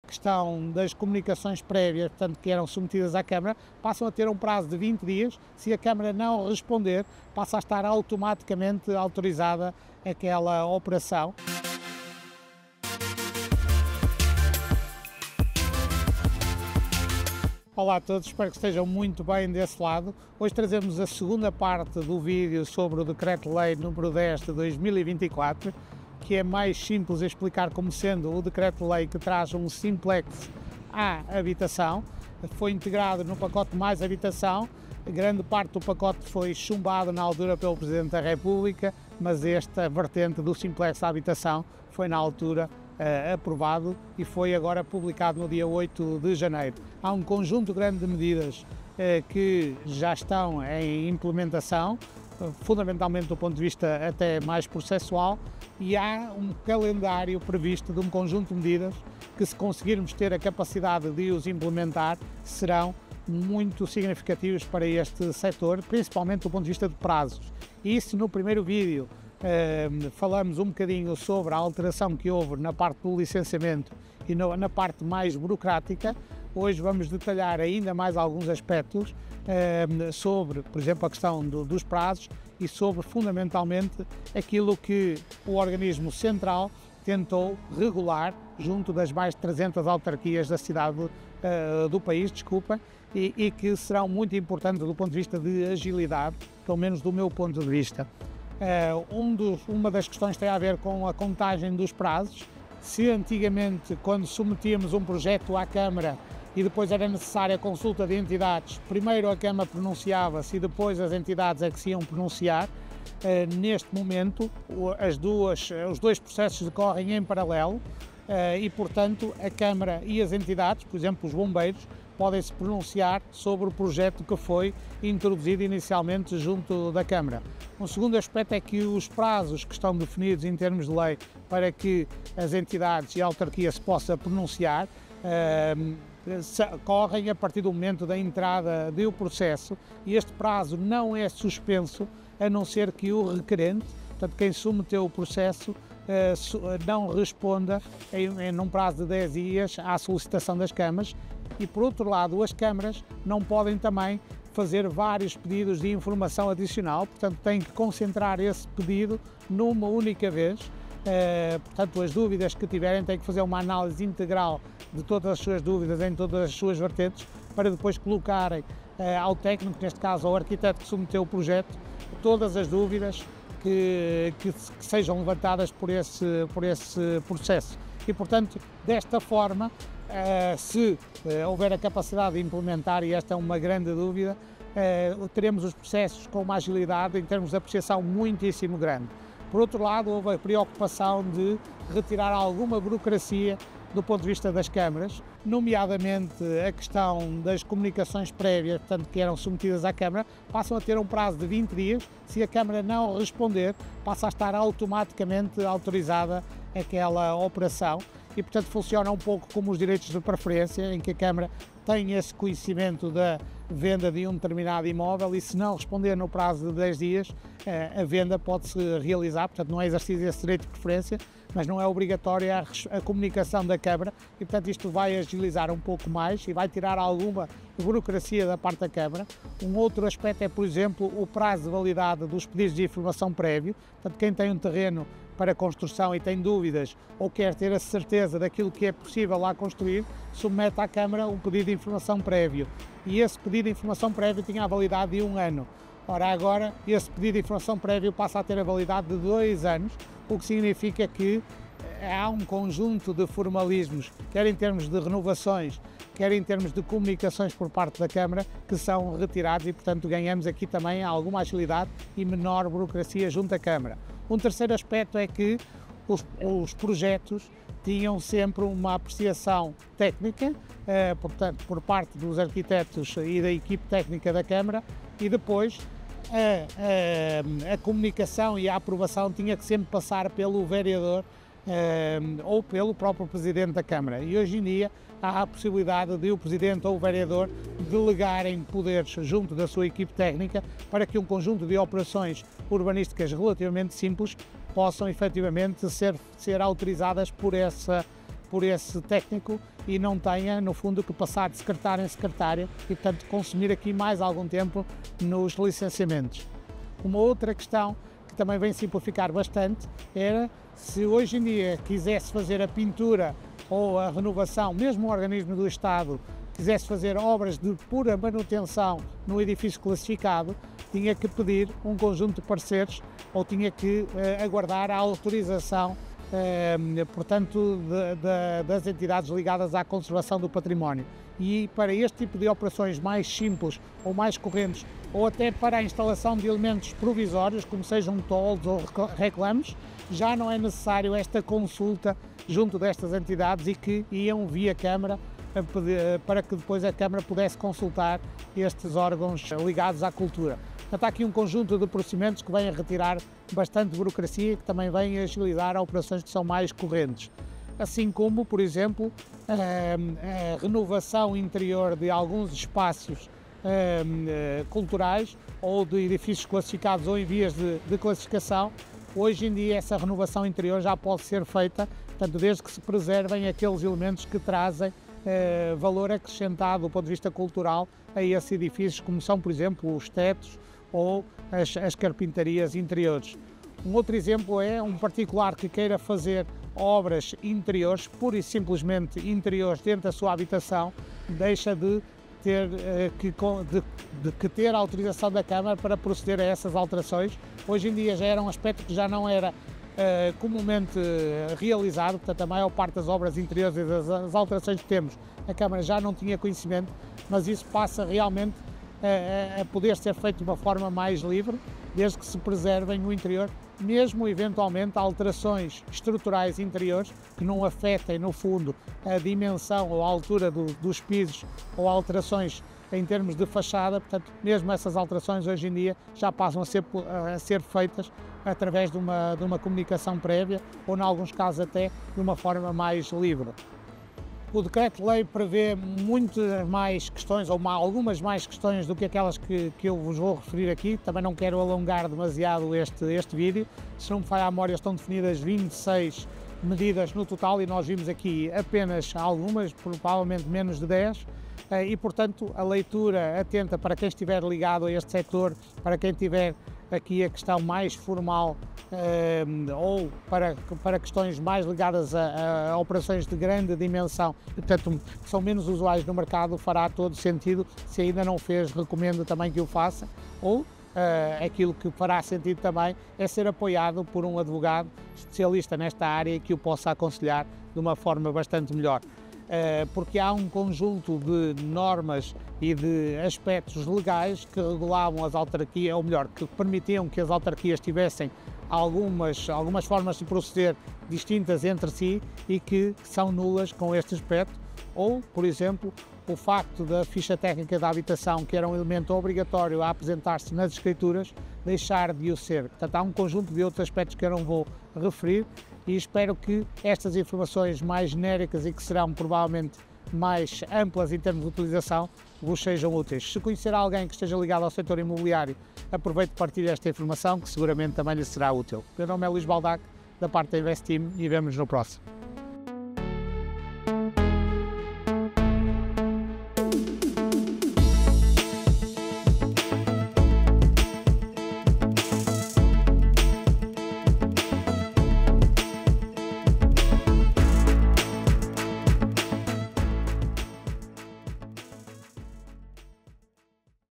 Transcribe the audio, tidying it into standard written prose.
questão das comunicações prévias, portanto, que eram submetidas à Câmara, passam a ter um prazo de 20 dias. Se a Câmara não responder, passa a estar automaticamente autorizada aquela operação. Olá a todos, espero que estejam muito bem desse lado. Hoje trazemos a segunda parte do vídeo sobre o Decreto-Lei número 10 de 2024, que é mais simples a explicar como sendo o Decreto-Lei que traz um simplex à habitação. Foi integrado no pacote Mais Habitação. Grande parte do pacote foi chumbado na altura pelo Presidente da República, mas esta vertente do simplex à habitação foi na altura aprovado e foi agora publicado no dia 8 de janeiro. Há um conjunto grande de medidas que já estão em implementação, fundamentalmente do ponto de vista até mais processual, e há um calendário previsto de um conjunto de medidas que, se conseguirmos ter a capacidade de os implementar, serão muito significativos para este setor, principalmente do ponto de vista de prazos. E se no primeiro vídeo falamos um bocadinho sobre a alteração que houve na parte do licenciamento e na parte mais burocrática, hoje vamos detalhar ainda mais alguns aspectos sobre, por exemplo, a questão dos prazos e sobre, fundamentalmente, aquilo que o organismo central tentou regular junto das mais de 300 autarquias da cidade do país, e que serão muito importantes do ponto de vista de agilidade, pelo menos do meu ponto de vista. Uma das questões tem a ver com a contagem dos prazos. Se antigamente, quando submetíamos um projeto à Câmara e depois era necessária a consulta de entidades, primeiro a Câmara pronunciava-se e depois as entidades é que se iam pronunciar, neste momento os dois processos decorrem em paralelo e, portanto, a Câmara e as entidades, por exemplo, os bombeiros, podem se pronunciar sobre o projeto que foi introduzido inicialmente junto da Câmara. Um segundo aspecto é que os prazos que estão definidos em termos de lei para que as entidades e a autarquia se possam pronunciar correm a partir do momento da entrada do processo, e este prazo não é suspenso a não ser que o requerente, portanto quem submeteu o processo, não responda num prazo de 10 dias à solicitação das câmaras. E, por outro lado, as câmaras não podem também fazer vários pedidos de informação adicional, portanto têm que concentrar esse pedido numa única vez. Portanto, as dúvidas que tiverem têm que fazer uma análise integral de todas as suas dúvidas em todas as suas vertentes, para depois colocarem ao técnico, neste caso ao arquiteto que submeteu o projeto, todas as dúvidas que sejam levantadas por esse processo. E, portanto, desta forma, se houver a capacidade de implementar, e esta é uma grande dúvida, teremos os processos com uma agilidade em termos de apreciação muitíssimo grande. Por outro lado, houve a preocupação de retirar alguma burocracia do ponto de vista das câmaras, nomeadamente a questão das comunicações prévias, portanto, que eram submetidas à Câmara, passam a ter um prazo de 20 dias. Se a Câmara não responder, passa a estar automaticamente autorizada aquela operação. E, portanto, funciona um pouco como os direitos de preferência, em que a Câmara tem esse conhecimento da venda de um determinado imóvel e, se não responder no prazo de 10 dias, a venda pode-se realizar. Portanto, não é exercido esse direito de preferência, mas não é obrigatória a comunicação da Câmara e, portanto, isto vai agilizar um pouco mais e vai tirar alguma burocracia da parte da Câmara. Um outro aspecto é, por exemplo, o prazo de validade dos pedidos de informação prévio. Portanto, quem tem um terreno para construção e tem dúvidas ou quer ter a certeza daquilo que é possível lá construir, submete à Câmara um pedido de informação prévio. E esse pedido de informação prévio tinha a validade de 1 ano. Ora, agora esse pedido de informação prévio passa a ter a validade de 2 anos, o que significa que há um conjunto de formalismos, quer em termos de renovações, quer em termos de comunicações por parte da Câmara, que são retirados e, portanto, ganhamos aqui também alguma agilidade e menor burocracia junto à Câmara. Um terceiro aspecto é que os projetos tinham sempre uma apreciação técnica, portanto, por parte dos arquitetos e da equipe técnica da Câmara, e depois a comunicação e a aprovação tinha que sempre passar pelo vereador ou pelo próprio Presidente da Câmara. E hoje em dia há a possibilidade de o Presidente ou o vereador delegarem poderes junto da sua equipe técnica para que um conjunto de operações urbanísticas relativamente simples possam efetivamente ser autorizadas por por esse técnico e não tenha, no fundo, que passar de secretário em secretária e, portanto, consumir aqui mais algum tempo nos licenciamentos. Uma outra questão que também vem simplificar bastante era se hoje em dia quisesse fazer a pintura ou a renovação, mesmo o organismo do Estado quisesse fazer obras de pura manutenção no edifício classificado, tinha que pedir um conjunto de pareceres ou tinha que aguardar a autorização, portanto, das entidades ligadas à conservação do património. E para este tipo de operações mais simples ou mais correntes, ou até para a instalação de elementos provisórios, como sejam toldos ou reclames, já não é necessário esta consulta junto destas entidades e que iam via Câmara para que depois a Câmara pudesse consultar estes órgãos ligados à cultura. Portanto, há aqui um conjunto de procedimentos que vem a retirar bastante burocracia e que também vem a agilizar operações que são mais correntes. Assim como, por exemplo, a renovação interior de alguns espaços culturais ou de edifícios classificados ou em vias de classificação. Hoje em dia essa renovação interior já pode ser feita, portanto, desde que se preservem aqueles elementos que trazem valor acrescentado do ponto de vista cultural a esses edifícios, como são, por exemplo, os tetos ou as carpintarias interiores. Um outro exemplo é um particular que queira fazer obras interiores, pura e simplesmente interiores, dentro da sua habitação, deixa de ter que ter a autorização da Câmara para proceder a essas alterações. Hoje em dia já era um aspecto que já não era comumente realizado, portanto a maior parte das obras interiores e das alterações que temos, a Câmara já não tinha conhecimento, mas isso passa realmente a poder ser feito de uma forma mais livre, desde que se preservem o interior, mesmo eventualmente alterações estruturais interiores que não afetem, no fundo, a dimensão ou a altura dos pisos ou alterações em termos de fachada. Portanto, mesmo essas alterações hoje em dia já passam a ser feitas através de uma comunicação prévia ou, em alguns casos, até de uma forma mais livre. O Decreto-Lei prevê muitas mais questões, ou algumas mais questões do que aquelas que eu vos vou referir aqui. Também não quero alongar demasiado este vídeo. Se não me falha a memória, estão definidas 26 medidas no total e nós vimos aqui apenas algumas, provavelmente menos de 10. E, portanto, a leitura atenta para quem estiver ligado a este setor, para quem tiver aqui a questão mais formal ou para questões mais ligadas a operações de grande dimensão, portanto, que são menos usuais no mercado, fará todo sentido. Se ainda não fez, recomendo também que o faça, ou aquilo que fará sentido também é ser apoiado por um advogado especialista nesta área e que o possa aconselhar de uma forma bastante melhor. Porque há um conjunto de normas e de aspectos legais que regulavam as autarquias, ou melhor, que permitiam que as autarquias tivessem algumas formas de proceder distintas entre si e que são nulas com este aspecto. Ou, por exemplo, o facto da ficha técnica da habitação, que era um elemento obrigatório a apresentar-se nas escrituras, deixar de o ser. Portanto, há um conjunto de outros aspectos que eu não vou referir e espero que estas informações mais genéricas e que serão provavelmente mais amplas em termos de utilização vos sejam úteis. Se conhecer alguém que esteja ligado ao setor imobiliário, aproveite e partilhe esta informação que seguramente também lhe será útil. Meu nome é Luís Baldac, da parte da Investim, e vemo-nos no próximo.